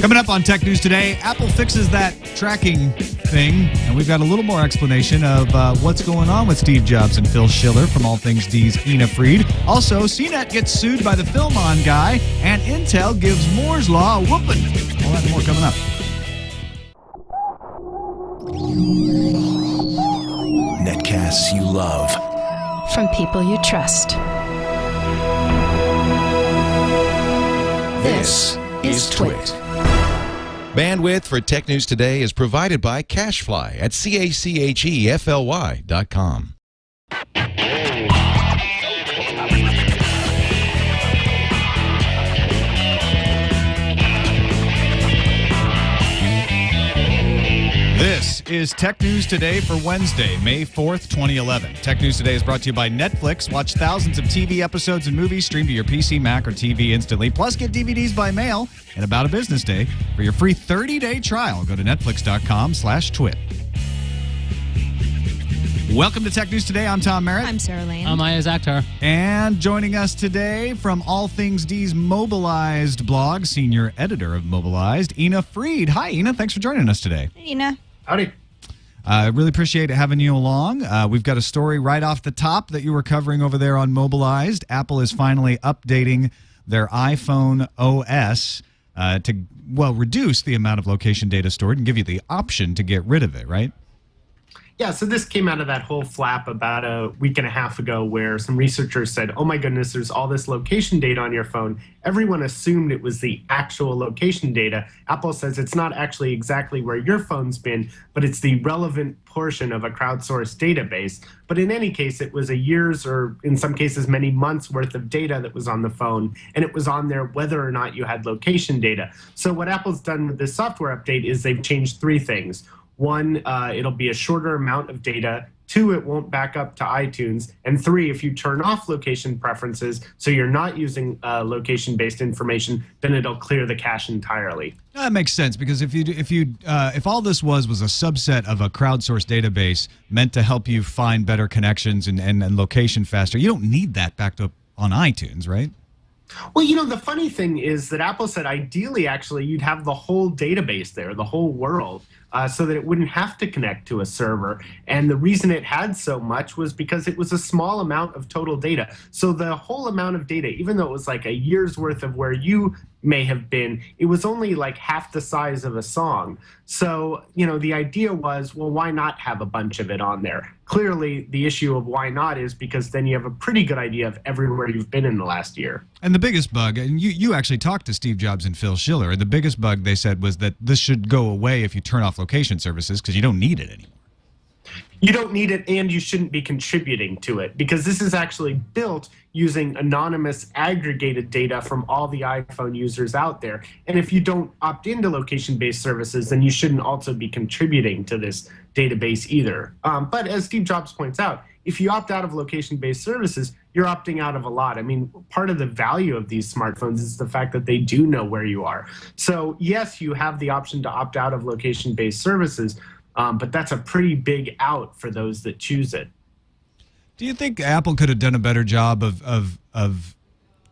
Coming up on Tech News Today, Apple fixes that tracking thing, and we've got a little more explanation of what's going on with Steve Jobs and Phil Schiller from All Things D's Ina Fried. Also, CNET gets sued by the FilmOn guy, and Intel gives Moore's Law a whoopin'. All that and more coming up. Netcasts you love. From people you trust. This is TWiT. Bandwidth for Tech News Today is provided by Cachefly at CACHEFLY.com. This is Tech News Today for Wednesday, May 4th, 2011. Tech News Today is brought to you by Netflix. Watch thousands of TV episodes and movies streamed to your PC, Mac, or TV instantly. Plus, get DVDs by mail in about a business day. For your free 30-day trial, go to netflix.com/twit. Welcome to Tech News Today. I'm Tom Merritt. I'm Sarah Lane. I'm Iyaz Akhtar. And joining us today from All Things D's Mobilized blog, senior editor of Mobilized, Ina Fried. Hi, Ina. Thanks for joining us today. Hey, Ina. Howdy. I really appreciate having you along. We've got a story right off the top that you were covering over there on Mobilized. Apple is finally updating their iPhone OS to, reduce the amount of location data stored and give you the option to get rid of it, right? Yeah, so this came out of that whole flap about a week and a half ago where some researchers said, oh my goodness, there's all this location data on your phone. Everyone assumed it was the actual location data. Apple says it's not actually exactly where your phone's been, but it's the relevant portion of a crowdsourced database. But in any case, it was a year's or in some cases many months worth of data that was on the phone, and it was on there whether or not you had location data. So what Apple's done with this software update is they've changed three things. One, it'll be a shorter amount of data. Two, it won't back up to iTunes. And three, if you turn off location preferences, so you're not using location-based information, then it'll clear the cache entirely. That makes sense, because if all this was a subset of a crowdsourced database meant to help you find better connections and location faster, you don't need that backed up on iTunes, right? Well, you know, the funny thing is that Apple said ideally, actually, you'd have the whole database there, the whole world, so that it wouldn't have to connect to a server. And the reason it had so much was because it was a small amount of total data. So the whole amount of data, even though it was like a year's worth of where you may have been, it was only like half the size of a song. So, you know, the idea was, well, why not have a bunch of it on there? Clearly, the issue of why not is because then you have a pretty good idea of everywhere you've been in the last year. And the biggest bug, and you actually talked to Steve Jobs and Phil Schiller, and the biggest bug they said was that this should go away if you turn off location services because you don't need it anymore. You don't need it, and you shouldn't be contributing to it, because this is actually built using anonymous aggregated data from all the iPhone users out there. And if you don't opt into location-based services, then you shouldn't also be contributing to this database either. But as Steve Jobs points out, if you opt out of location-based services, you're opting out of a lot. I mean, part of the value of these smartphones is the fact that they do know where you are. So yes, you have the option to opt out of location-based services, but that's a pretty big out for those that choose it. Do you think Apple could have done a better job of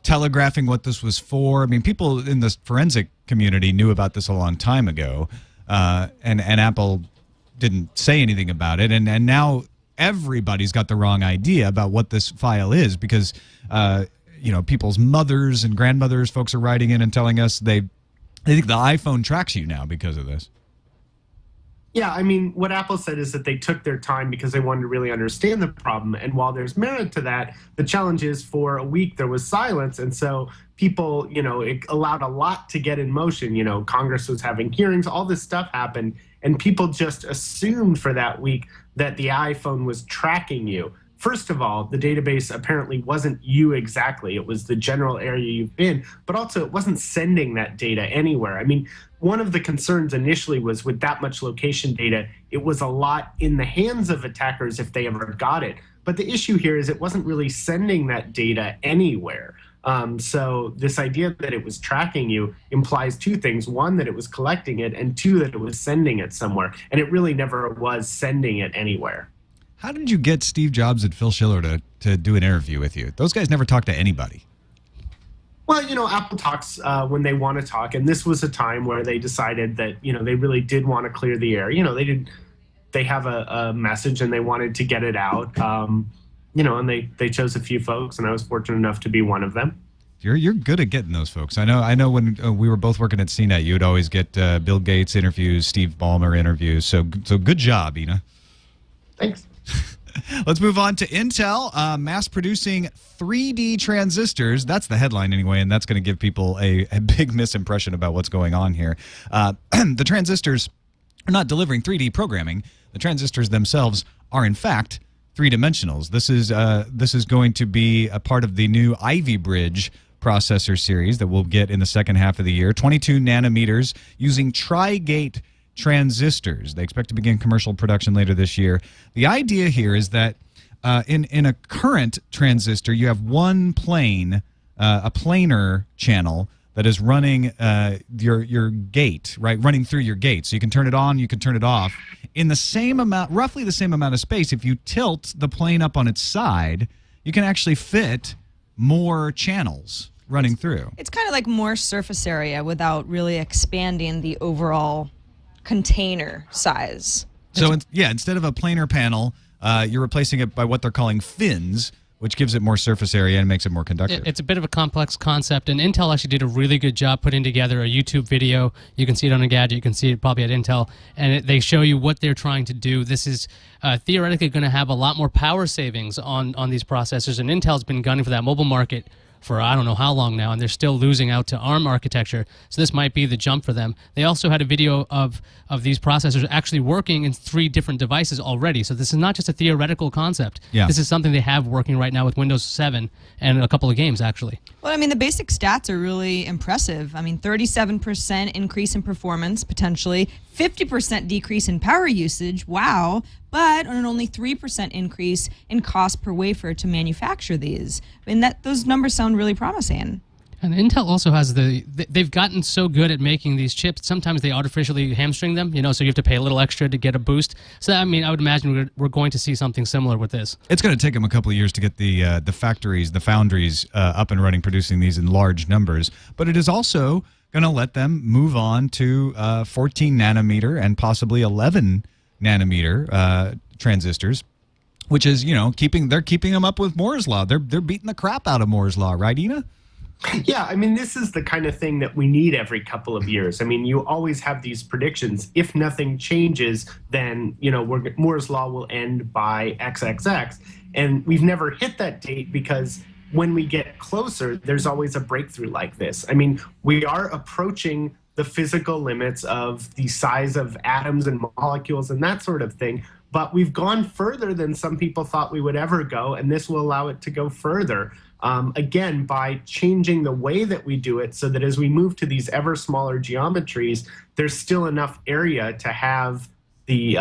telegraphing what this was for? I mean, people in the forensic community knew about this a long time ago, and Apple didn't say anything about it, and now everybody's got the wrong idea about what this file is because, you know, people's mothers and grandmothers, folks are writing in and telling us they think the iPhone tracks you now because of this. Yeah, I mean, what Apple said is that they took their time because they wanted to really understand the problem. And while there's merit to that, the challenge is for a week there was silence. And so people, you know, it allowed a lot to get in motion. You know, Congress was having hearings, all this stuff happened. And people just assumed for that week that the iPhone was tracking you. First of all, the database apparently wasn't you exactly. It was the general area you've been, but also it wasn't sending that data anywhere. I mean, one of the concerns initially was with that much location data, it was a lot in the hands of attackers if they ever got it. But the issue here is it wasn't really sending that data anywhere. So this idea that it was tracking you implies two things. One, that it was collecting it, and two, that it was sending it somewhere. And it really never was sending it anywhere. How did you get Steve Jobs and Phil Schiller to do an interview with you? Those guys never talked to anybody. Well, Apple talks when they want to talk, and this was a time where they decided that they really did want to clear the air. They have a message and they wanted to get it out. And they chose a few folks, and I was fortunate enough to be one of them. You're good at getting those folks. I know when we were both working at CNET, you would always get Bill Gates interviews, Steve Ballmer interviews. So good job, Ina. Thanks. Let's move on to Intel mass producing 3D transistors. That's the headline anyway, and that's going to give people a big misimpression about what's going on here. The transistors are not delivering 3D programming. The transistors themselves are, in fact, three-dimensionals. This is going to be a part of the new Ivy Bridge processor series that we'll get in the second half of the year. 22 nanometers using tri-gate transistors. They expect to begin commercial production later this year. The idea here is that in a current transistor, you have one plane, a planar channel that is running your gate, right? Running through your gate. So you can turn it on, you can turn it off. In the same amount, roughly the same amount of space, if you tilt the plane up on its side, you can actually fit more channels running through. It's kind of like more surface area without really expanding the overall container size. So instead of a planar panel, you're replacing it by what they're calling fins, which gives it more surface area and makes it more conductive. It's a bit of a complex concept, and Intel actually did a really good job putting together a YouTube video. You can see it on a gadget. You can see it probably at Intel, and they show you what they're trying to do. This is theoretically going to have a lot more power savings on these processors, and Intel's been gunning for that mobile market for I don't know how long now, and they're still losing out to ARM architecture, so this might be the jump for them. They also had a video of these processors actually working in 3 different devices already, so this is not just a theoretical concept. Yeah. This is something they have working right now with Windows 7 and a couple of games, actually. Well, I mean, the basic stats are really impressive. I mean, 37% increase in performance, potentially, 50% decrease in power usage, wow, but an only 3% increase in cost per wafer to manufacture these. I mean, those numbers sound really promising. And Intel also has they've gotten so good at making these chips, sometimes they artificially hamstring them, so you have to pay a little extra to get a boost. So, I mean, I would imagine we're going to see something similar with this. It's going to take them a couple of years to get the factories, the foundries up and running, producing these in large numbers. But it is also going to let them move on to 14 nanometer and possibly 11 nanometer transistors, which is, they're keeping them up with Moore's Law. They're beating the crap out of Moore's Law, right, Ina? Yeah, I mean, this is the kind of thing that we need every couple of years. I mean, you always have these predictions. If nothing changes, then, Moore's Law will end by XXX. And we've never hit that date because when we get closer, there's always a breakthrough like this. I mean, we are approaching the physical limits of the size of atoms and molecules and that sort of thing. But we've gone further than some people thought we would ever go, and this will allow it to go further. Again, by changing the way that we do it so that as we move to these ever smaller geometries, there's still enough area to have the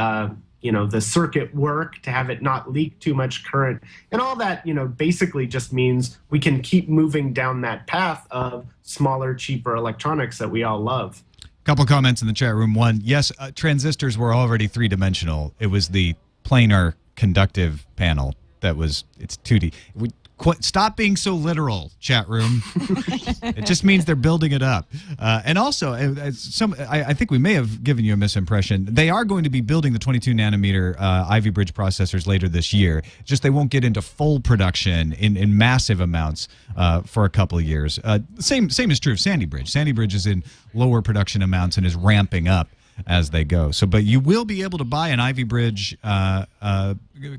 circuit work, to have it not leak too much current. And all that, basically just means we can keep moving down that path of smaller, cheaper electronics that we all love. Couple comments in the chat room. One, yes, transistors were already three-dimensional. It was the planar conductive panel it's 2D. Stop being so literal, chat room. It just means they're building it up. And also, I think we may have given you a misimpression. They are going to be building the 22 nanometer Ivy Bridge processors later this year. Just they won't get into full production in massive amounts for a couple of years. Same is true of Sandy Bridge. Sandy Bridge is in lower production amounts and is ramping up as they go. But you will be able to buy an Ivy Bridge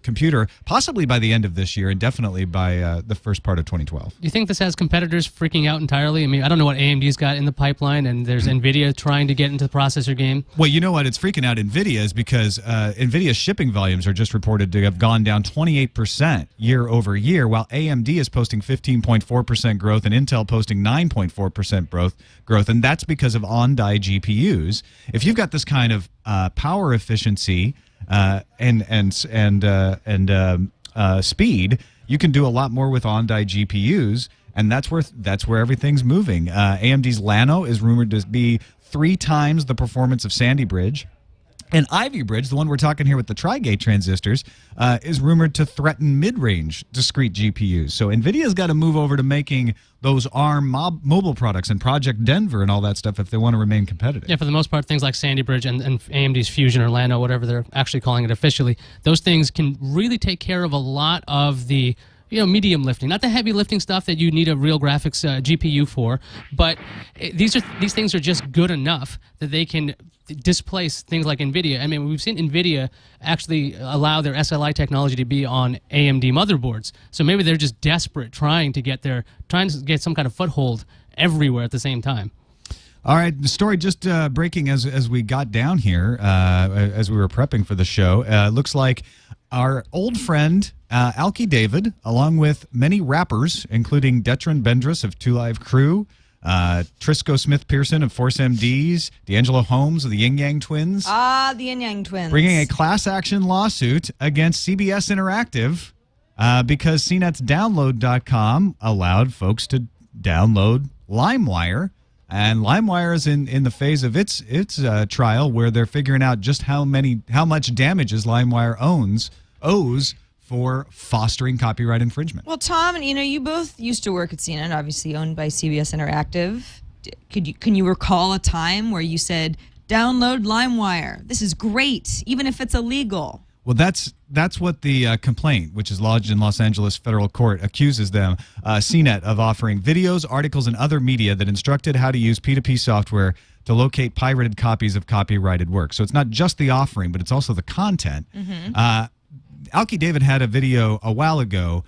computer possibly by the end of this year and definitely by the first part of 2012. You think this has competitors freaking out entirely? I mean, I don't know what AMD's got in the pipeline, and there's NVIDIA trying to get into the processor game. Well, you know what? It's freaking out NVIDIA is because NVIDIA's shipping volumes are just reported to have gone down 28% year over year, while AMD is posting 15.4% growth and Intel posting 9.4% growth, and that's because of on-die GPUs. If you've got this kind of power efficiency and speed, you can do a lot more with on-die GPUs, and that's where everything's moving. AMD's Llano is rumored to be 3 times the performance of Sandy Bridge. And Ivy Bridge, the one we're talking here with the Tri-Gate transistors, is rumored to threaten mid-range discrete GPUs. So NVIDIA's got to move over to making those ARM mobile products and Project Denver and all that stuff if they want to remain competitive. Yeah, for the most part, things like Sandy Bridge and AMD's Fusion or Llano, whatever they're actually calling it officially, those things can really take care of a lot of the medium lifting, not the heavy lifting stuff that you need a real graphics GPU for, but these things are just good enough that they can displace things like NVIDIA. I mean, we've seen NVIDIA actually allow their SLI technology to be on AMD motherboards. So maybe they're just desperate trying to get some kind of foothold everywhere at the same time. All right, the story just breaking as we got down here, as we were prepping for the show. Looks like our old friend Alki David, along with many rappers, including Detron Bendris of 2 Live Crew, Trisco Smith-Pearson of Force MDs, D'Angelo Holmes of the Yin Yang Twins. The Yin Yang Twins. Bringing a class action lawsuit against CBS Interactive because CNET's download.com allowed folks to download LimeWire. And LimeWire is in the phase of its trial where they're figuring out just how much damages LimeWire owes for fostering copyright infringement. Well, Tom, you both used to work at CNET, obviously owned by CBS Interactive. Can you recall a time where you said, download LimeWire, this is great, even if it's illegal? Well, that's what the complaint, which is lodged in Los Angeles federal court, accuses them, CNET, of offering videos, articles, and other media that instructed how to use P2P software to locate pirated copies of copyrighted work. So it's not just the offering, but it's also the content. Alki David had a video a while ago.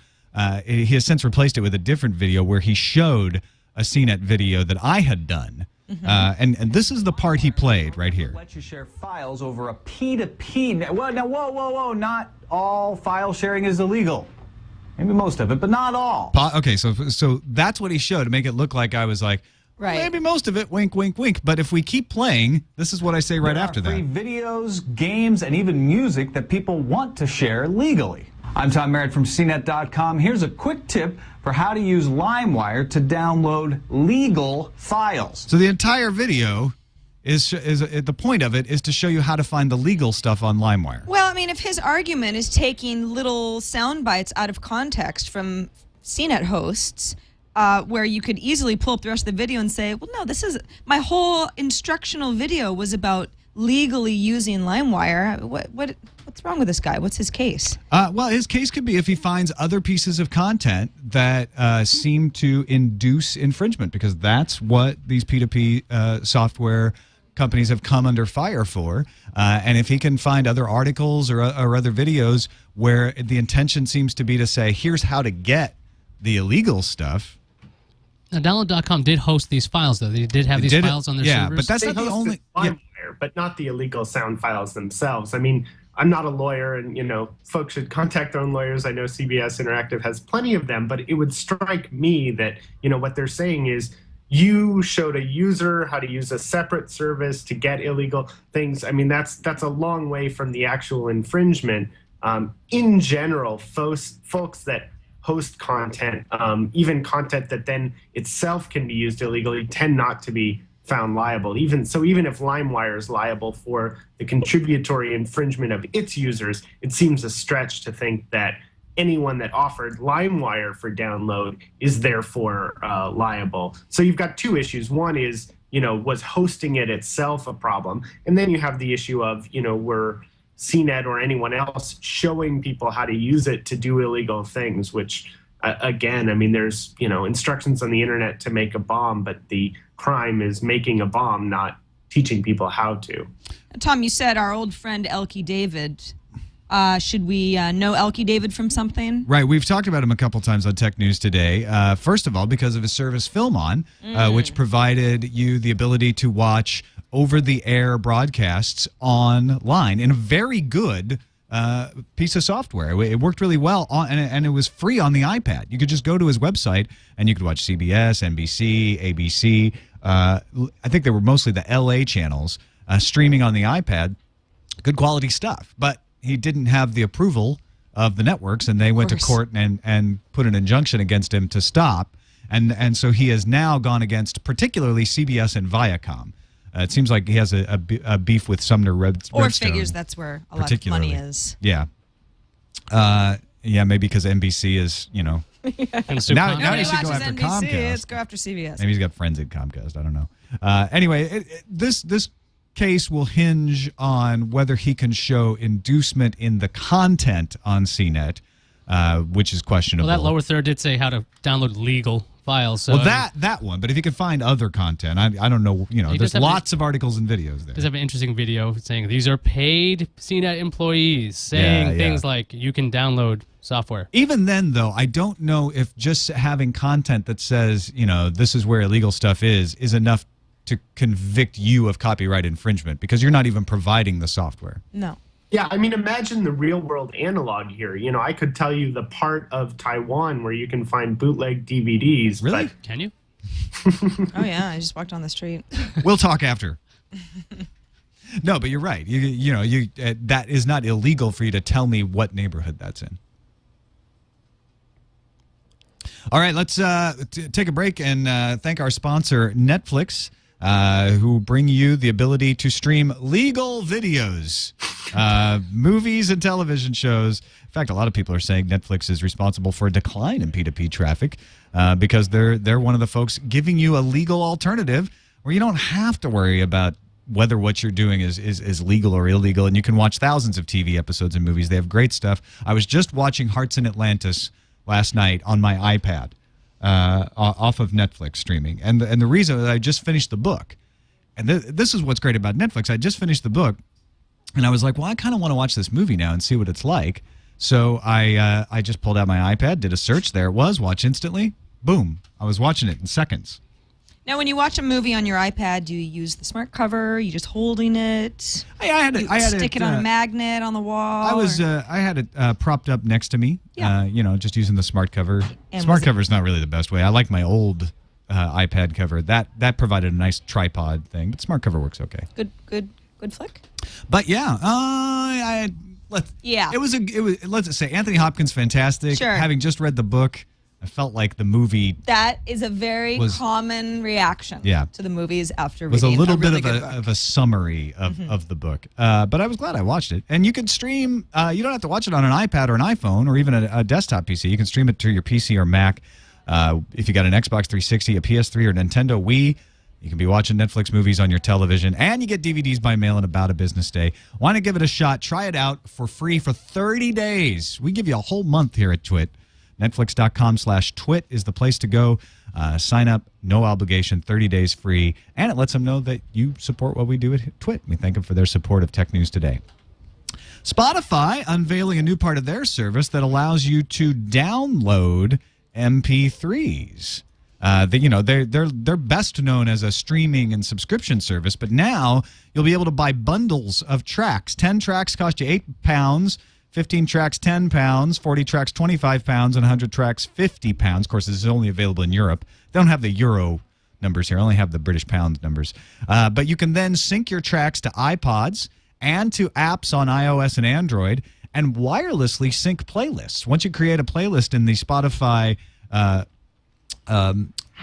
He has since replaced it with a different video where he showed a CNET video that I had done. And this is the part he played right here. Let you share files over a P2P. Well, now, whoa. Not all file sharing is illegal. Maybe most of it, but not all. Okay, so that's what he showed to make it look like I was like, right, maybe most of it, wink, wink, wink. But if we keep playing, this is what I say right after that. Free videos, games, and even music that people want to share legally. I'm Tom Merritt from CNET.com. Here's a quick tip for how to use LimeWire to download legal files. So the entire video is the point of it is to show you how to find the legal stuff on LimeWire. Well, I mean, if his argument is taking little sound bites out of context from CNET hosts, where you could easily pull up the rest of the video and say, well, no, this is my whole instructional video was about legally using LimeWire. What's wrong with this guy? What's his case? Well, his case could be if he finds other pieces of content that seem to induce infringement, because that's what these P2P software companies have come under fire for. And if he can find other articles or other videos where the intention seems to be to say, here's how to get the illegal stuff. Now, download.com did host these files, though. They did have these files on their servers. Yeah, but that's not the only... But not the illegal sound files themselves. I mean, I'm not a lawyer, and folks should contact their own lawyers. I know CBS Interactive has plenty of them, but it would strike me that what they're saying is you showed a user how to use a separate service to get illegal things. I mean, that's a long way from the actual infringement. In general, folks that host content, even content that then itself can be used illegally, tend not to be found liable. Even if LimeWire is liable for the contributory infringement of its users, it seems a stretch to think that anyone that offered LimeWire for download is therefore liable. So you've got two issues. One is, was hosting it itself a problem? And then you have the issue of, were CNET or anyone else showing people how to use it to do illegal things, which, again, I mean, there's, instructions on the internet to make a bomb, but the crime is making a bomb, not teaching people how to. Tom, you said our old friend Elkie David. Should we know Elkie David from something? Right. We've talked about him a couple times on Tech News Today. First of all, because of his service FilmOn, which provided you the ability to watch over-the-air broadcasts online in a very good piece of software. It worked really well, and it was free on the iPad. You could just go to his website, and you could watch CBS, NBC, ABC. I think they were mostly the LA channels streaming on the iPad. Good quality stuff. But he didn't have the approval of the networks, and they went to court and put an injunction against him to stop. And so he has now gone against particularly CBS and Viacom. It seems like he has a beef with Sumner Redstone. Or figures that's where a lot of money is. Yeah. Yeah, maybe because NBC is, now he should go after NBC, Comcast. let's go after CBS. Maybe he's got friends at Comcast. I don't know. Anyway, this case will hinge on whether he can show inducement in the content on CNET, which is questionable. Well, that lower third did say how to download legal files. So well, that one. But if you can find other content, I don't know. There's lots of articles and videos there. Does have an interesting video saying these are paid CNET employees saying things like you can download software. Even then, though, I don't know if just having content that says, this is where illegal stuff is enough to convict you of copyright infringement because you're not even providing the software. No. Yeah, I mean, imagine the real world analog here. I could tell you the part of Taiwan where you can find bootleg DVDs. Really? But Can you? Oh, yeah. I just walked on the street. We'll talk after. No, but you're right. That is not illegal for you to tell me what neighborhood that's in. All right, let's take a break and thank our sponsor, Netflix, who bring you the ability to stream legal videos, movies and television shows. In fact, a lot of people are saying Netflix is responsible for a decline in P2P traffic because they're one of the folks giving you a legal alternative where you don't have to worry about whether what you're doing is legal or illegal, and you can watch thousands of TV episodes and movies. They have great stuff. I was just watching Hearts in Atlantis last night on my iPad off of Netflix streaming. And the reason is I just finished the book. And this is what's great about Netflix. I just finished the book, and I was like, well, I kind of want to watch this movie now and see what it's like. So I just pulled out my iPad, did a search. There it was. Watch instantly. Boom. I was watching it in seconds. Now, when you watch a movie on your iPad, do you use the smart cover? Are you just holding it? I had stick it on a magnet on the wall? I had it propped up next to me. Yeah. Just using the smart cover. And Smart cover is not really the best way. I like my old iPad cover. That provided a nice tripod thing, but smart cover works okay. Good flick. But yeah, let's say Anthony Hopkins, fantastic. Sure. Having just read the book, I felt like the movie that is a very common reaction to the movies after was reading a little really bit of a summary of the book. But I was glad I watched it. And you can stream, you don't have to watch it on an iPad or an iPhone or even a desktop PC. You can stream it to your PC or Mac. If you got an Xbox 360, a PS3, or Nintendo Wii, you can be watching Netflix movies on your television, and you get DVDs by mail in about a business day. Want to give it a shot? Try it out for free for 30 days. We give you a whole month here at TWiT. Netflix.com/TWiT is the place to go. Sign up, no obligation, 30 days free, and it lets them know that you support what we do at TWiT. We thank them for their support of Tech News Today. Spotify unveiling a new part of their service that allows you to download MP3s. They're best known as a streaming and subscription service, but now you'll be able to buy bundles of tracks. 10 tracks cost you £8. 15 tracks, £10, 40 tracks, £25, and 100 tracks, £50. Of course, this is only available in Europe. They don't have the euro numbers here. I only have the British pound numbers. But you can then sync your tracks to iPods and to apps on iOS and Android and wirelessly sync playlists. Once you create a playlist in the Spotify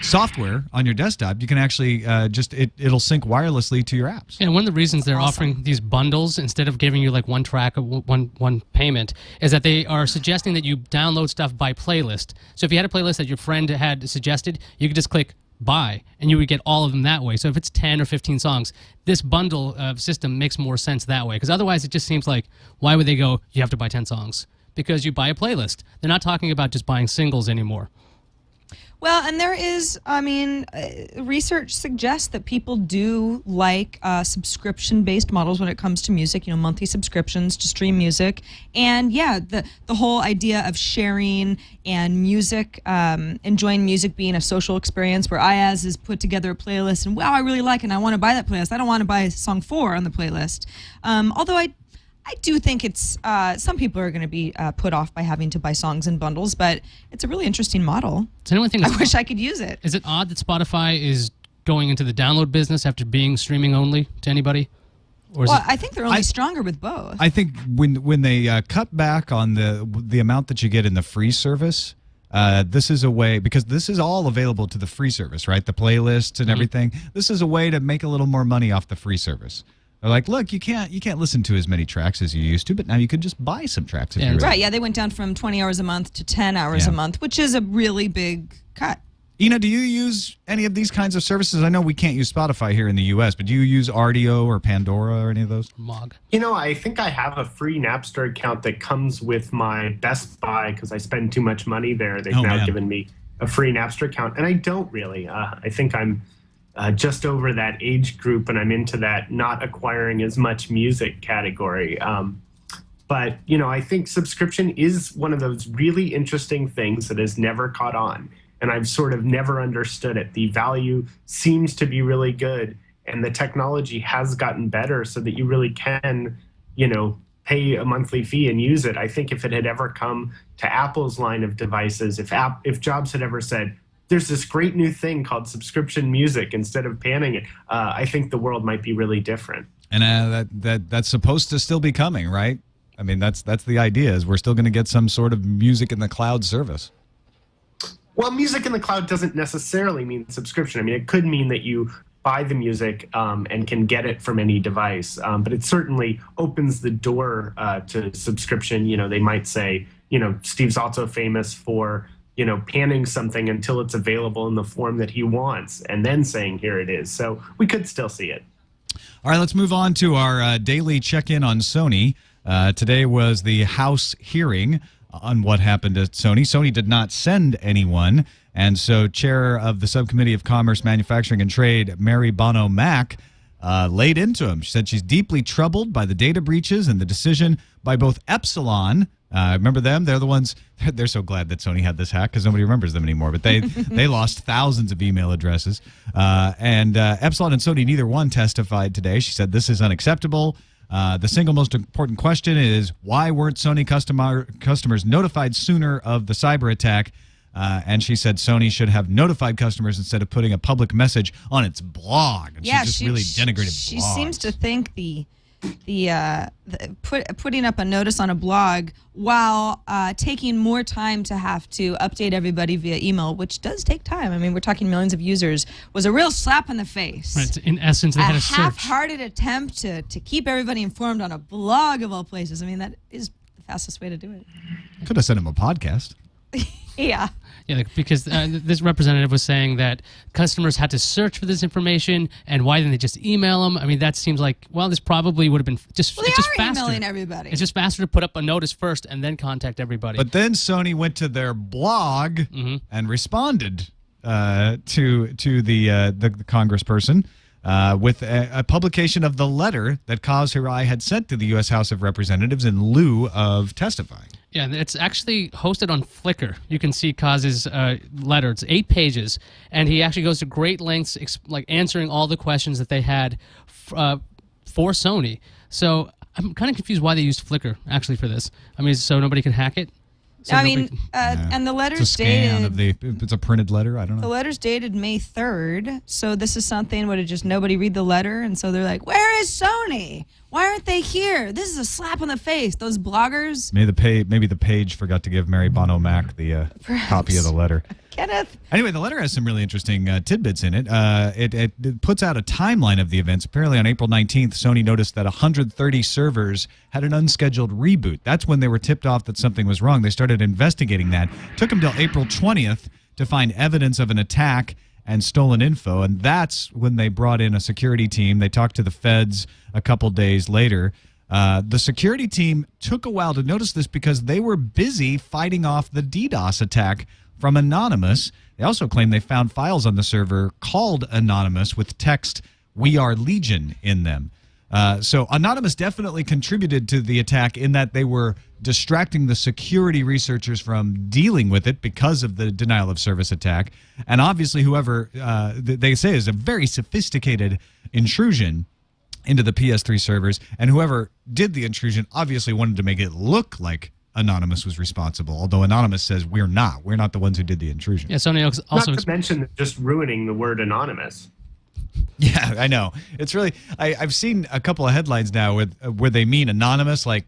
software on your desktop, you can actually it'll sync wirelessly to your apps. And one of the reasons they're offering these bundles instead of giving you like one track or one payment is that they are suggesting that you download stuff by playlist. So if you had a playlist that your friend had suggested, you could just click buy and you would get all of them that way. So if it's 10 or 15 songs, this bundle system makes more sense that way, because otherwise it just seems like, why would they go, you have to buy 10 songs? Because you buy a playlist. They're not talking about just buying singles anymore. Well, and there is, research suggests that people do like subscription-based models when it comes to music, monthly subscriptions to stream music. And yeah, the whole idea of sharing and music, enjoying music being a social experience where Iyaz has put together a playlist and, wow, I really like it and I want to buy that playlist. I don't want to buy song 4 on the playlist. Although I do think it's some people are going to be put off by having to buy songs in bundles, but it's a really interesting model. Does anyone think I wish I could use it. Is it odd that Spotify is going into the download business after being streaming only to anybody? Or I think they're only stronger with both. I think when they cut back on the amount that you get in the free service, this is a way, because this is all available to the free service, right? The playlists and everything. This is a way to make a little more money off the free service. They're like, look, you can't listen to as many tracks as you used to, but now you can just buy some tracks. If you really Right, yeah, they went down from 20 hours a month to 10 hours a month, which is a really big cut. Ina, do you use any of these kinds of services? I know we can't use Spotify here in the U.S., but do you use Rdio or Pandora or any of those? Mog. I think I have a free Napster account that comes with my Best Buy because I spend too much money there. They've now given me a free Napster account, and I don't really. I think I'm just over that age group, and I'm into that not acquiring as much music category. But, I think subscription is one of those really interesting things that has never caught on. And I've sort of never understood it. The value seems to be really good, and the technology has gotten better so that you really can, pay a monthly fee and use it. I think if it had ever come to Apple's line of devices, if Jobs had ever said, there's this great new thing called subscription music instead of panning it, I think the world might be really different. And that's supposed to still be coming, right? I mean, that's the idea, is we're still going to get some sort of music in the cloud service. Well, music in the cloud doesn't necessarily mean subscription. I mean, it could mean that you buy the music and can get it from any device, but it certainly opens the door to subscription. They might say, Steve's also famous for, panning something until it's available in the form that he wants and then saying, here it is. So we could still see it. All right, let's move on to our daily check-in on Sony. Today was the House hearing on what happened at Sony. Sony did not send anyone, and so Chair of the Subcommittee of Commerce, Manufacturing, and Trade, Mary Bono Mack, laid into him. She said she's deeply troubled by the data breaches and the decision by both Epsilon. Remember them? They're the ones. They're so glad that Sony had this hack because nobody remembers them anymore. But they lost thousands of email addresses. And Epsilon and Sony, neither one testified today. She said this is unacceptable. The single most important question is, why weren't Sony customers notified sooner of the cyber attack? And she said Sony should have notified customers instead of putting a public message on its blog. And Yeah, she just really denigrated she blogs. seems to think putting up a notice on a blog while taking more time to have to update everybody via email, which does take time. I mean, we're talking millions of users, was a real slap in the face. Right, in essence, they had a search. Half-hearted attempt to keep everybody informed on a blog of all places. I mean, that is the fastest way to do it. Could have sent him a podcast. Yeah. Yeah, because this representative was saying that customers had to search for this information, and why didn't they just email them? I mean, that seems like, well, this probably would have been just, Well, it's they just are faster. emailing everybody. It's just faster to put up a notice first and then contact everybody. But then Sony went to their blog and responded to the congressperson with a publication of the letter that Kaz Hirai had sent to the U.S. House of Representatives in lieu of testifying. Yeah, it's actually hosted on Flickr. You can see Kaz's letter. It's 8 pages, and he actually goes to great lengths, like answering all the questions that they had for Sony. So I'm kind of confused why they used Flickr actually for this. I mean, so nobody can hack it. So and the letter's It's a scan dated. of it's a printed letter. I don't know. The letter's dated May 3rd, so this is something where just nobody read the letter, and so they're like, "Where is Sony? Why aren't they here? This is a slap in the face." Those bloggers. Maybe the page forgot to give Mary Bono Mack the copy of the letter. Kenneth. Anyway, the letter has some really interesting tidbits in it. It puts out a timeline of the events. Apparently, on April 19th, Sony noticed that 130 servers had an unscheduled reboot. That's when they were tipped off that something was wrong. They started investigating that. Took them till April 20th to find evidence of an attack and stolen info, and that's when they brought in a security team. They talked to the feds a couple days later. The security team took a while to notice this because they were busy fighting off the DDoS attack from Anonymous. They also claim they found files on the server called Anonymous with text "We are Legion" in them. So Anonymous definitely contributed to the attack in that they were distracting the security researchers from dealing with it because of the denial of service attack. And obviously whoever they say is a very sophisticated intrusion into the PS3 servers, and whoever did the intrusion obviously wanted to make it look like Anonymous was responsible, although Anonymous says we're not the ones who did the intrusion. Yeah, Sony also Not to mention just ruining the word anonymous. Yeah, I know. It's really I've seen a couple of headlines now where they mean anonymous, like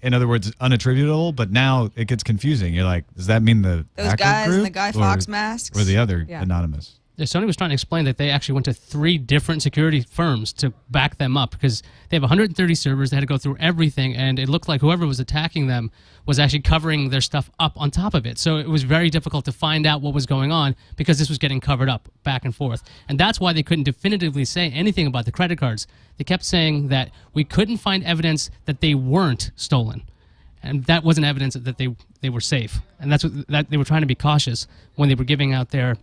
In other words, unattributable, but now it gets confusing. You're like, does that mean the Those hacker guys in group the Guy Fawkes masks? or the other Yeah. anonymous? Yeah, Sony was trying to explain that they actually went to 3 different security firms to back them up because they have 130 servers. They had to go through everything, and it looked like whoever was attacking them was actually covering their stuff up on top of it. So it was very difficult to find out what was going on because this was getting covered up back and forth. And that's why they couldn't definitively say anything about the credit cards. They kept saying that we couldn't find evidence that they weren't stolen. And that wasn't evidence that they were safe. And that's what that they were trying to be cautious when they were giving out their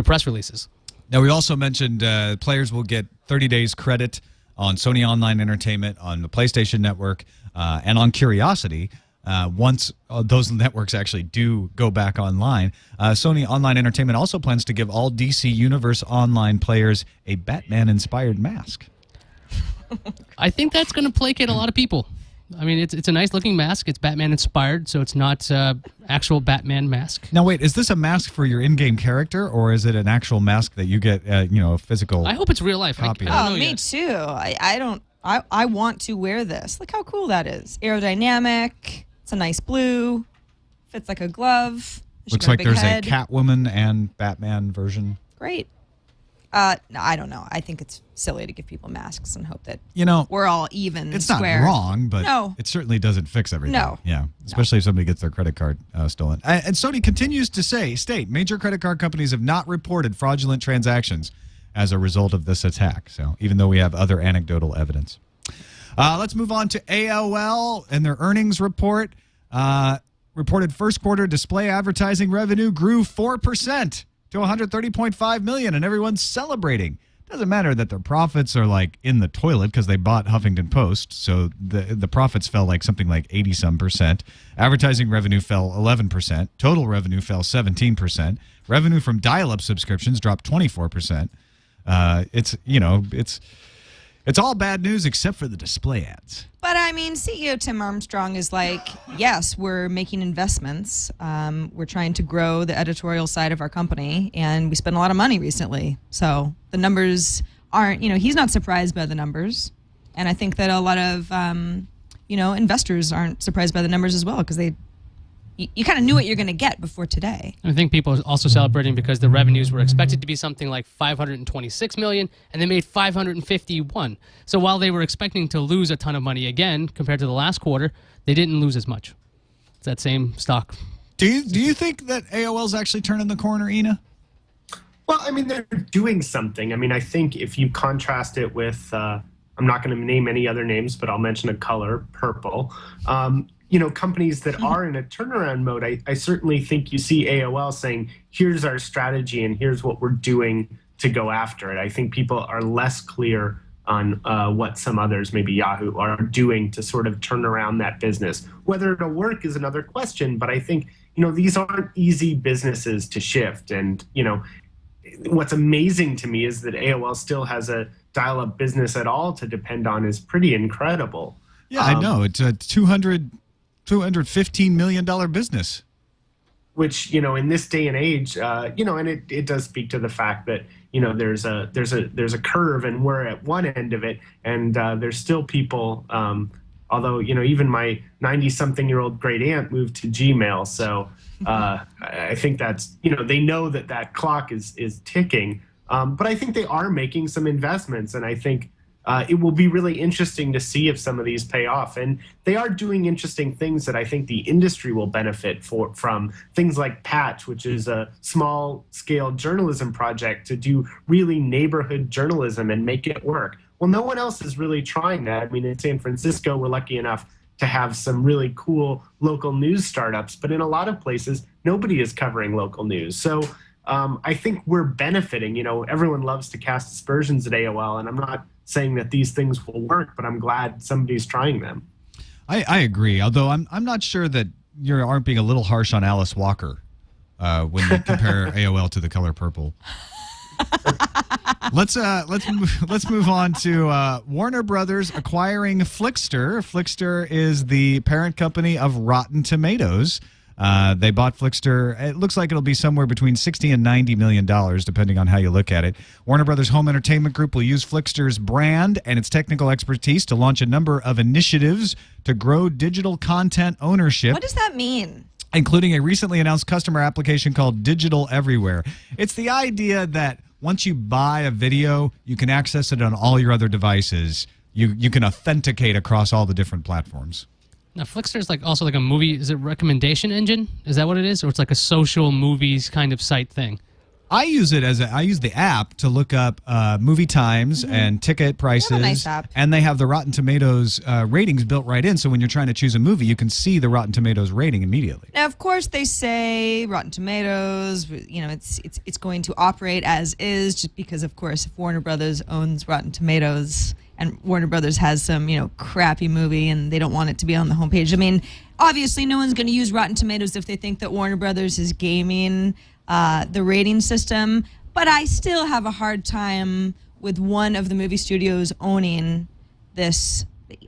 press releases. Now, we also mentioned players will get 30 days credit on Sony Online Entertainment, on the PlayStation Network, and on Curiosity once those networks actually do go back online. Sony Online Entertainment also plans to give all DC Universe Online players a Batman-inspired mask. I think that's going to placate a lot of people. I mean, it's a nice-looking mask. It's Batman-inspired, so it's not actual Batman mask. Now, wait, is this a mask for your in-game character, or is it an actual mask that you get, a physical? I hope it's real life. Copy. I don't know Me yet. too. I want to wear this. Look how cool that is. Aerodynamic. It's a nice blue. Fits like a glove. Looks like there's a Catwoman and Batman version. Great. No, I don't know. I think it's silly to give people masks and hope that we're all even. It's square. not wrong, but No. it certainly doesn't fix everything. No. Yeah, especially if somebody gets their credit card stolen. And Sony continues to state major credit card companies have not reported fraudulent transactions as a result of this attack. So even though we have other anecdotal evidence. Let's move on to AOL and their earnings report. Reported first quarter display advertising revenue grew 4%. To $130.5 million, and everyone's celebrating. Doesn't matter that their profits are like in the toilet because they bought Huffington Post, so the profits fell like something like 80-some%. Advertising revenue fell 11%. Total revenue fell 17%. Revenue from dial-up subscriptions dropped 24%. It's all bad news except for the display ads. But I mean, CEO Tim Armstrong is like, yes, we're making investments. We're trying to grow the editorial side of our company, and we spent a lot of money recently. So the numbers aren't, he's not surprised by the numbers. And I think that a lot of, investors aren't surprised by the numbers as well because you kind of knew what you're going to get before today. I think people are also celebrating because the revenues were expected to be something like $526 million, and they made $551. So while they were expecting to lose a ton of money again compared to the last quarter, they didn't lose as much. It's that same stock. Do you think that AOL's actually turning the corner, Ina? Well, I mean, they're doing something. I mean, I think if you contrast it with, I'm not going to name any other names, but I'll mention a color, purple. Companies that are in a turnaround mode, I certainly think you see AOL saying, here's our strategy and here's what we're doing to go after it. I think people are less clear on what some others, maybe Yahoo, are doing to sort of turn around that business. Whether it'll work is another question, but I think, these aren't easy businesses to shift. And, what's amazing to me is that AOL still has a dial-up business at all to depend on is pretty incredible. Yeah, I know. It's a $215 million business. Which, in this day and age, and it does speak to the fact that, there's a curve and we're at one end of it, and there's still people, although, even my 90-something-year-old great aunt moved to Gmail. So I think that's, they know that clock is ticking. But I think they are making some investments, and I think it will be really interesting to see if some of these pay off. And they are doing interesting things that I think the industry will benefit from. Things like Patch, which is a small-scale journalism project to do really neighborhood journalism and make it work. Well, no one else is really trying that. I mean, in San Francisco, we're lucky enough to have some really cool local news startups. But in a lot of places, nobody is covering local news. So I think we're benefiting. Everyone loves to cast aspersions at AOL, and I'm not saying that these things will work, but I'm glad somebody's trying them. I agree, although I'm not sure that you aren't being a little harsh on Alice Walker when you compare AOL to the color purple. Let's move on to Warner Brothers acquiring Flickster. Flickster is the parent company of Rotten Tomatoes. They bought Flixster. It looks like it'll be somewhere between $60 and $90 million, depending on how you look at it. Warner Brothers Home Entertainment Group will use Flixster's brand and its technical expertise to launch a number of initiatives to grow digital content ownership. What does that mean? Including a recently announced customer application called Digital Everywhere. It's the idea that once you buy a video, you can access it on all your other devices. You can authenticate across all the different platforms. Now, Flixster is also like a movie. Is it recommendation engine? Is that what it is, or it's like a social movies kind of site thing? I use it I use the app to look up movie times and ticket prices. They have a nice app. And they have the Rotten Tomatoes ratings built right in. So when you're trying to choose a movie, you can see the Rotten Tomatoes rating immediately. Now, of course, they say Rotten Tomatoes, it's going to operate as is, just because, of course, if Warner Brothers owns Rotten Tomatoes and Warner Brothers has some, crappy movie and they don't want it to be on the homepage. I mean, obviously, no one's going to use Rotten Tomatoes if they think that Warner Brothers is gaming the rating system, but I still have a hard time with one of the movie studios owning this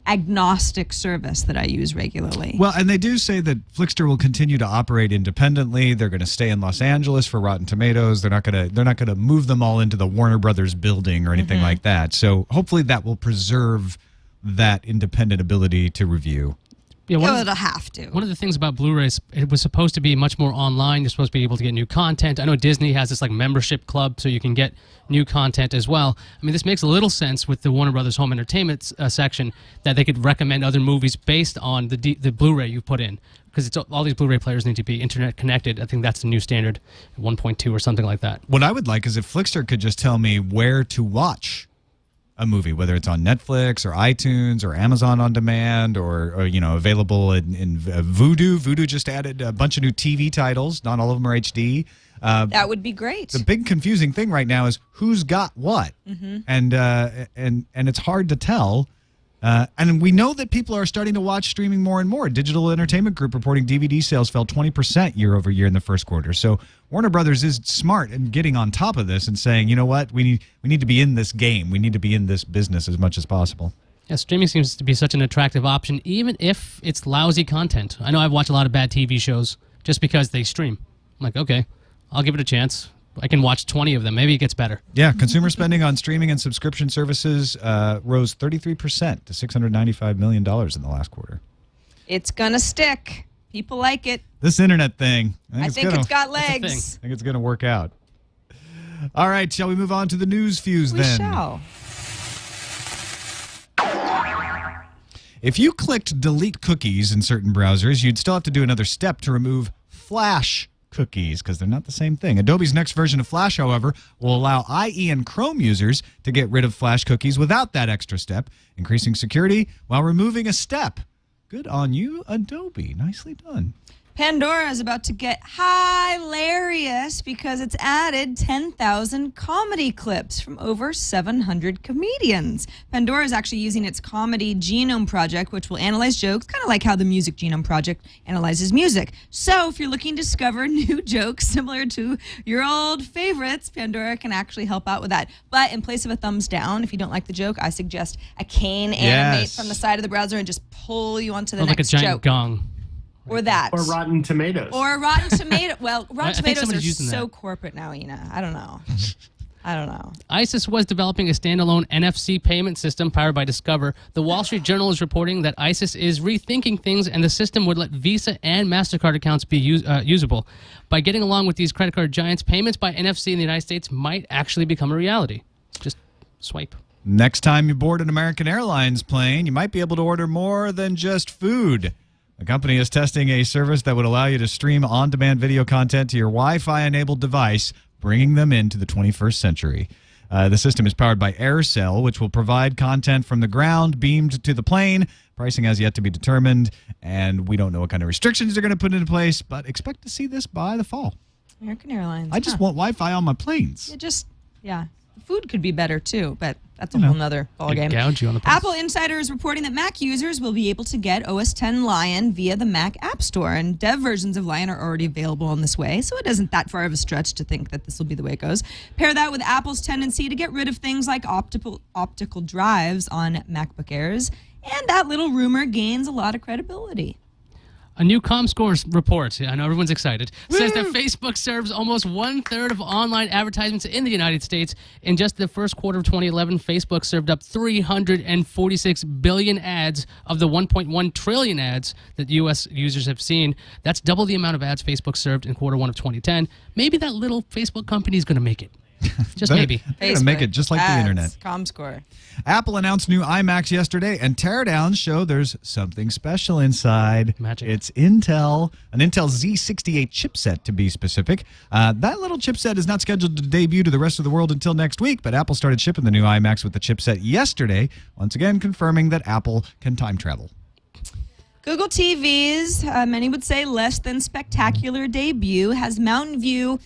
agnostic service that I use regularly. Well, and they do say that Flixster will continue to operate independently. They're going to stay in Los Angeles for Rotten Tomatoes. They're not going to move them all into the Warner Brothers building or anything like that. So hopefully that will preserve that independent ability to review. Yeah, it'll have to. One of the things about Blu-rays, it was supposed to be much more online. You're supposed to be able to get new content. I know Disney has this membership club, so you can get new content as well. I mean, this makes a little sense with the Warner Brothers Home Entertainment section, that they could recommend other movies based on the Blu-ray you put in, because all these Blu-ray players need to be internet connected. I think that's the new standard, 1.2 or something like that. What I would like is if Flixster could just tell me where to watch a movie, whether it's on Netflix or iTunes or Amazon On Demand or available in Vudu. Vudu just added a bunch of new TV titles. Not all of them are HD. That would be great. The big confusing thing right now is who's got what, and it's hard to tell. And we know that people are starting to watch streaming more and more. Digital Entertainment Group reporting DVD sales fell 20% year over year in the first quarter. So Warner Brothers is smart in getting on top of this and saying, you know what, we need to be in this game. We need to be in this business as much as possible. Yeah, streaming seems to be such an attractive option, even if it's lousy content. I know I've watched a lot of bad TV shows just because they stream. I'm like, okay, I'll give it a chance. I can watch 20 of them. Maybe it gets better. Yeah, consumer spending on streaming and subscription services rose 33% to $695 million in the last quarter. It's going to stick. People like it. This internet thing. I think it's got legs. I think it's going to work out. All right, shall we move on to the news fuse then? We shall. If you clicked delete cookies in certain browsers, you'd still have to do another step to remove Flash cookies, because they're not the same thing. Adobe's next version of Flash, however, will allow IE and Chrome users to get rid of Flash cookies without that extra step, increasing security while removing a step. Good on you, Adobe. Nicely done. Pandora is about to get hilarious because it's added 10,000 comedy clips from over 700 comedians. Pandora is actually using its Comedy Genome Project, which will analyze jokes, kind of like how the Music Genome Project analyzes music. So if you're looking to discover new jokes similar to your old favorites, Pandora can actually help out with that. But in place of a thumbs down, if you don't like the joke, I suggest a cane animate from the side of the browser and just pull you onto the next joke. Like a giant joke. Gong. Or that. Or Rotten Tomatoes. Or Rotten Tomato. Well, Rotten Tomatoes are so that. corporate now, I don't know. I don't know. ISIS was developing a standalone NFC payment system powered by Discover. The Wall Street Journal is reporting that ISIS is rethinking things, and the system would let Visa and MasterCard accounts be usable. By getting along with these credit card giants, payments by NFC in the United States might actually become a reality. Just swipe. Next time you board an American Airlines plane, you might be able to order more than just food. The company is testing a service that would allow you to stream on-demand video content to your Wi-Fi-enabled device, bringing them into the 21st century. The system is powered by AirCell, which will provide content from the ground beamed to the plane. Pricing has yet to be determined, and we don't know what kind of restrictions they're going to put into place, but expect to see this by the fall. American Airlines. I just want Wi-Fi on my planes. Yeah. The food could be better, too, but that's a whole nother ballgame. Gouge you on the price. Apple Insider is reporting that Mac users will be able to get OS X Lion via the Mac App Store, and dev versions of Lion are already available in this way, so it isn't that far of a stretch to think that this will be the way it goes. Pair that with Apple's tendency to get rid of things like optical drives on MacBook Airs, and that little rumor gains a lot of credibility. A new ComScore report, I know everyone's excited, says that Facebook serves almost 1/3 of online advertisements in the United States. In just the first quarter of 2011, Facebook served up 346 billion ads of the 1.1 trillion ads that U.S. users have seen. That's double the amount of ads Facebook served in quarter one of 2010. Maybe that little Facebook company is going to make it. Just maybe. They're going to make it just like the internet. ComScore. Apple announced new iMacs yesterday, and teardowns show there's something special inside. Magic. It's an Intel Z68 chipset, to be specific. That little chipset is not scheduled to debut to the rest of the world until next week, but Apple started shipping the new iMacs with the chipset yesterday, once again confirming that Apple can time travel. Google TV's, many would say less than spectacular debut, has Mountain View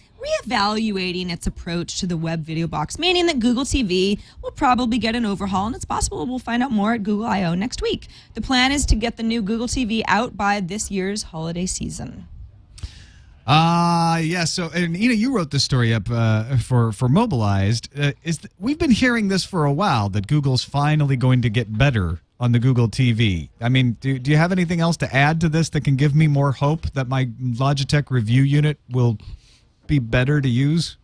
reevaluating its approach to the web video box, meaning that Google TV will probably get an overhaul, and it's possible we'll find out more at Google I/O next week. The plan is to get the new Google TV out by this year's holiday season. Yeah. So, and you wrote this story up for Mobilized. We've been hearing this for a while, that Google's finally going to get better on the Google TV. I mean, do you have anything else to add to this that can give me more hope that my Logitech review unit will be better to use?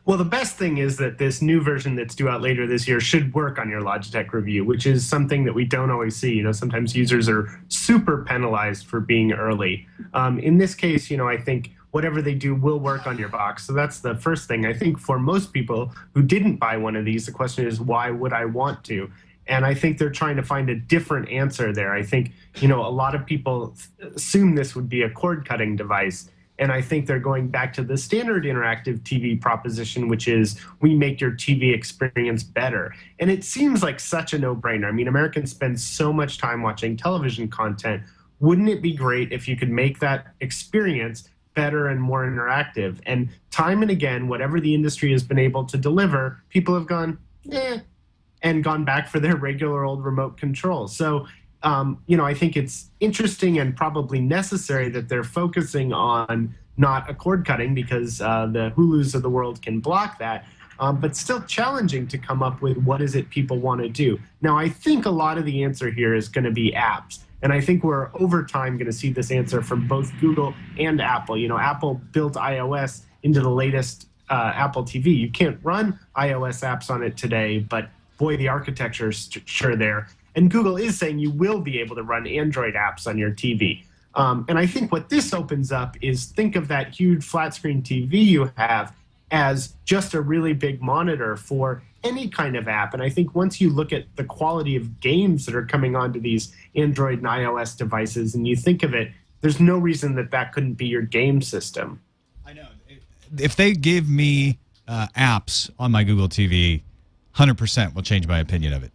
Well, the best thing is that this new version that's due out later this year should work on your Logitech review, which is something that we don't always see. Sometimes users are super penalized for being early. In this case, I think whatever they do will work on your box. So that's the first thing. I think for most people who didn't buy one of these, the question is, why would I want to? And I think they're trying to find a different answer there. I think, a lot of people assume this would be a cord-cutting device. And I think they're going back to the standard interactive TV proposition, which is we make your TV experience better. And it seems like such a no-brainer. I mean, Americans spend so much time watching television content. Wouldn't it be great if you could make that experience better and more interactive? And time and again, whatever the industry has been able to deliver, people have gone, and gone back for their regular old remote control. So, I think it's interesting and probably necessary that they're focusing on not a cord cutting, because the Hulus of the world can block that, but still challenging to come up with what is it people want to do. Now, I think a lot of the answer here is going to be apps. And I think we're over time going to see this answer from both Google and Apple. Apple built iOS into the latest Apple TV. You can't run iOS apps on it today, but boy, the architecture is sure there. And Google is saying you will be able to run Android apps on your TV. And I think what this opens up is, think of that huge flat screen TV you have as just a really big monitor for any kind of app. And I think once you look at the quality of games that are coming onto these Android and iOS devices, and you think of it, there's no reason that couldn't be your game system. I know. If they gave me apps on my Google TV, 100% will change my opinion of it.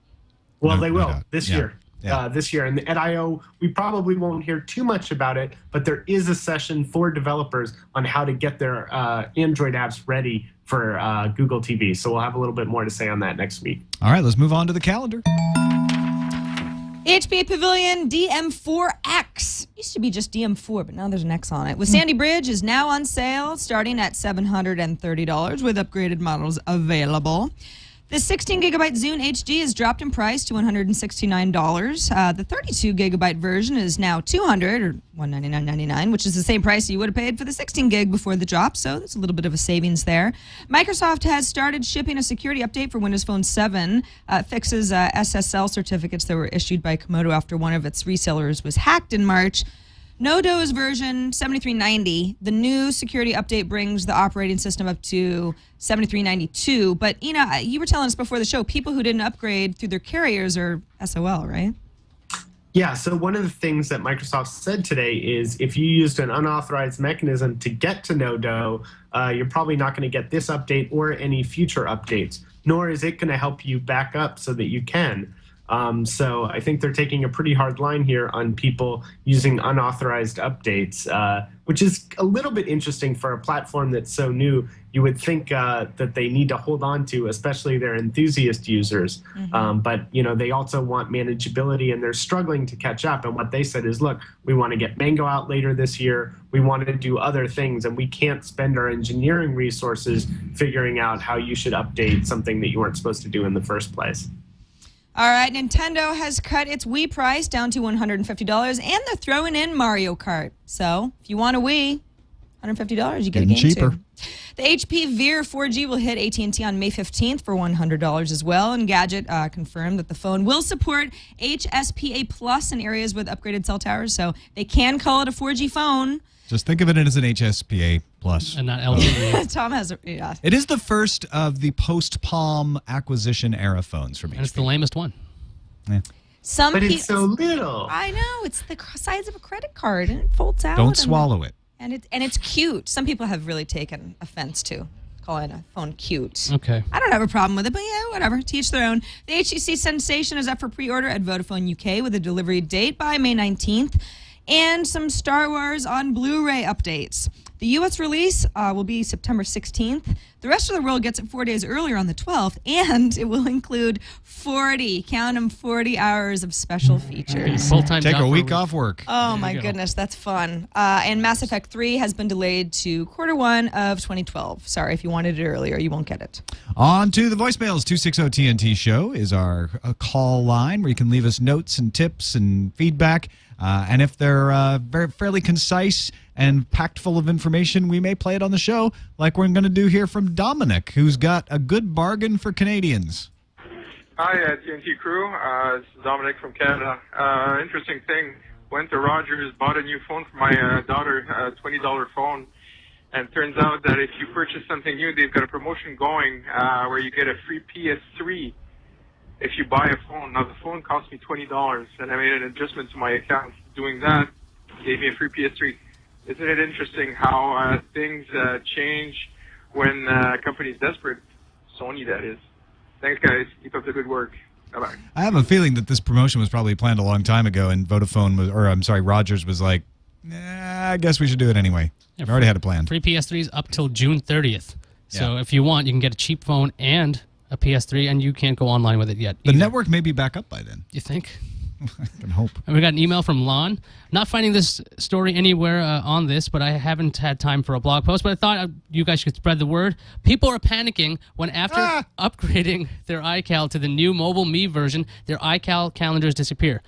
Well, No- they no will doubt. this Yeah. year. Yeah. This year. And at I/O, we probably won't hear too much about it, but there is a session for developers on how to get their Android apps ready for Google TV. So we'll have a little bit more to say on that next week. All right, let's move on to the calendar. HP Pavilion DM4X. Used to be just DM4, but now there's an X on it. With Sandy Bridge is now on sale, starting at $730 with upgraded models available. The 16 gigabyte Zune HD is dropped in price to $169. The 32 gigabyte version is now $200 or $199.99, which is the same price you would have paid for the 16 gig before the drop. So there's a little bit of a savings there. Microsoft has started shipping a security update for Windows Phone 7. Fixes SSL certificates that were issued by Komodo after one of its resellers was hacked in March. Nodo's version 7390, the new security update brings the operating system up to 7392. But, you were telling us before the show, people who didn't upgrade through their carriers are SOL, right? Yeah, so one of the things that Microsoft said today is if you used an unauthorized mechanism to get to Nodo, you're probably not going to get this update or any future updates, nor is it going to help you back up so that you can. So I think they're taking a pretty hard line here on people using unauthorized updates, which is a little bit interesting for a platform that's so new. You would think that they need to hold on to, especially their enthusiast users. But, they also want manageability, and they're struggling to catch up. And what they said is, look, we want to get Mango out later this year. We want to do other things, and we can't spend our engineering resources figuring out how you should update something that you weren't supposed to do in the first place. All right, Nintendo has cut its Wii price down to $150, and they're throwing in Mario Kart. So if you want a Wii, $150, you get a game cheaper. too. The HP Veer 4G will hit AT&T on May 15th for $100 as well. And Gadget confirmed that the phone will support HSPA Plus in areas with upgraded cell towers, so they can call it a 4G phone. Just think of it as an HSPA plus. And not LTE. Tom has yeah. It is the first of the post-Palm acquisition era phones from And it's HP. the lamest one. Yeah. But it's so little. I know, it's the size of a credit card, and it folds out. Don't swallow it. And it's cute. Some people have really taken offense to calling a phone cute. Okay. I don't have a problem with it, but yeah, whatever. To each their own. The HTC Sensation is up for pre-order at Vodafone UK with a delivery date by May 19th. And some Star Wars on Blu-ray updates. The U.S. release will be September 16th. The rest of the world gets it 4 days earlier on the 12th, and it will include 40, count them, 40 hours of special features. Full-time Take job a for week off work. Oh my goodness, that's fun. And Mass Effect 3 has been delayed to Q1 of 2012. Sorry, if you wanted it earlier, you won't get it. On to the voicemails. 260-TNT show is our call line where you can leave us notes and tips and feedback. And if they're fairly concise and packed full of information, we may play it on the show like we're going to do here from Dominic, who's got a good bargain for Canadians. Hi, TNT crew. This is Dominic from Canada. Interesting thing. Went to Rogers, bought a new phone for my daughter, a $20 phone. And turns out that if you purchase something new, they've got a promotion going where you get a free PS3 if you buy a phone. Now, the phone cost me $20, and I made an adjustment to my account. Doing that gave me a free PS3. Isn't it interesting how things change when a company's desperate? Sony, that is. Thanks, guys. Keep up the good work. Bye-bye. I have a feeling that this promotion was probably planned a long time ago, and Rogers was like, I guess we should do it anyway. Yeah, We already had a plan. Free PS3s up till June 30th. So Yeah. if you want, you can get a cheap phone and a PS3, and you can't go online with it yet. The either. network may be back up by then. You think? I can hope. And we got an email from Lon. Not finding this story anywhere on this, but I haven't had time for a blog post. But I thought you guys could spread the word. People are panicking when after upgrading their iCal to the new Mobile Me version, their iCal calendars disappear.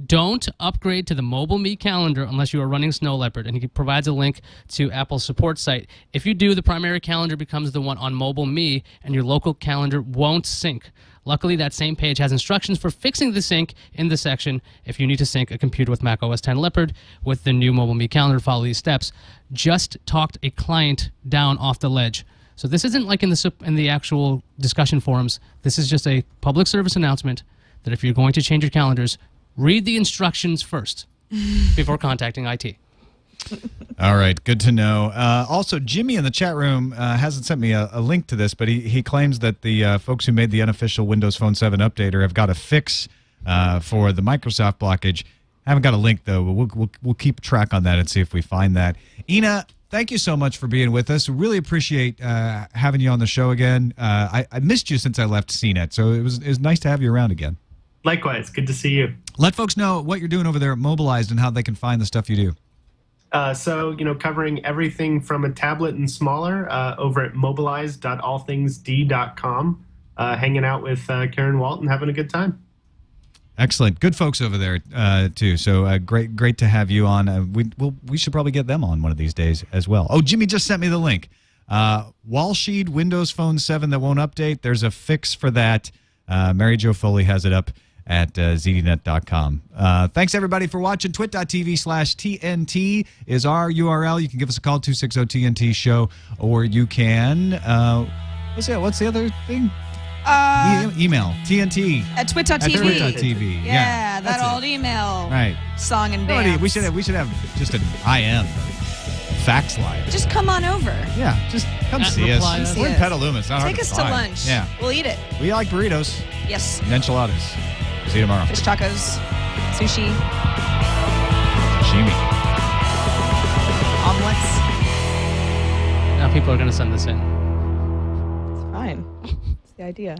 Don't upgrade to the Mobile Me calendar unless you are running Snow Leopard, and he provides a link to Apple's support site. If you do, the primary calendar becomes the one on Mobile Me, and your local calendar won't sync. Luckily, that same page has instructions for fixing the sync in the section if you need to sync a computer with Mac OS X Leopard with the new Mobile Me calendar. Follow these steps. Just talked a client down off the ledge. So this isn't like in the actual discussion forums. This is just a public service announcement that if you're going to change your calendars, read the instructions first before contacting IT. All right, good to know. Also, Jimmy in the chat room hasn't sent me a link to this, but he claims that the folks who made the unofficial Windows Phone 7 updater have got a fix for the Microsoft blockage. Haven't got a link, though, but we'll keep track on that and see if we find that. Ina, thank you so much for being with us. Really appreciate having you on the show again. I missed you since I left CNET, so it was nice to have you around again. Likewise, good to see you. Let folks know what you're doing over there at Mobilized and how they can find the stuff you do. Covering everything from a tablet and smaller over at mobilized.allthingsd.com, hanging out with Karen Walt and having a good time. Excellent. Good folks over there, too. So great to have you on. We should probably get them on one of these days as well. Oh, Jimmy just sent me the link. Walsheed Windows Phone 7 that won't update. There's a fix for that. Mary Jo Foley has it up at zdnet.com. Thanks, everybody, for watching. twit.tv/TNT is our URL. You can give us a call, 260-TNT show, or you can, what's the other thing? Email, TNT. At twit.tv. At twit.tv. Yeah, that that's old email. Right. Song and dance. We should have just an IM fax line. Just come on over. Yeah, just come see us. us. We're in Petaluma. It's not hard Take us to find. lunch. Yeah. We'll eat it. We like burritos Yes. and enchiladas. See you tomorrow. Fish tacos, sushi, Sashimi. omelets. Now people are going to send this in. It's fine. It's the idea.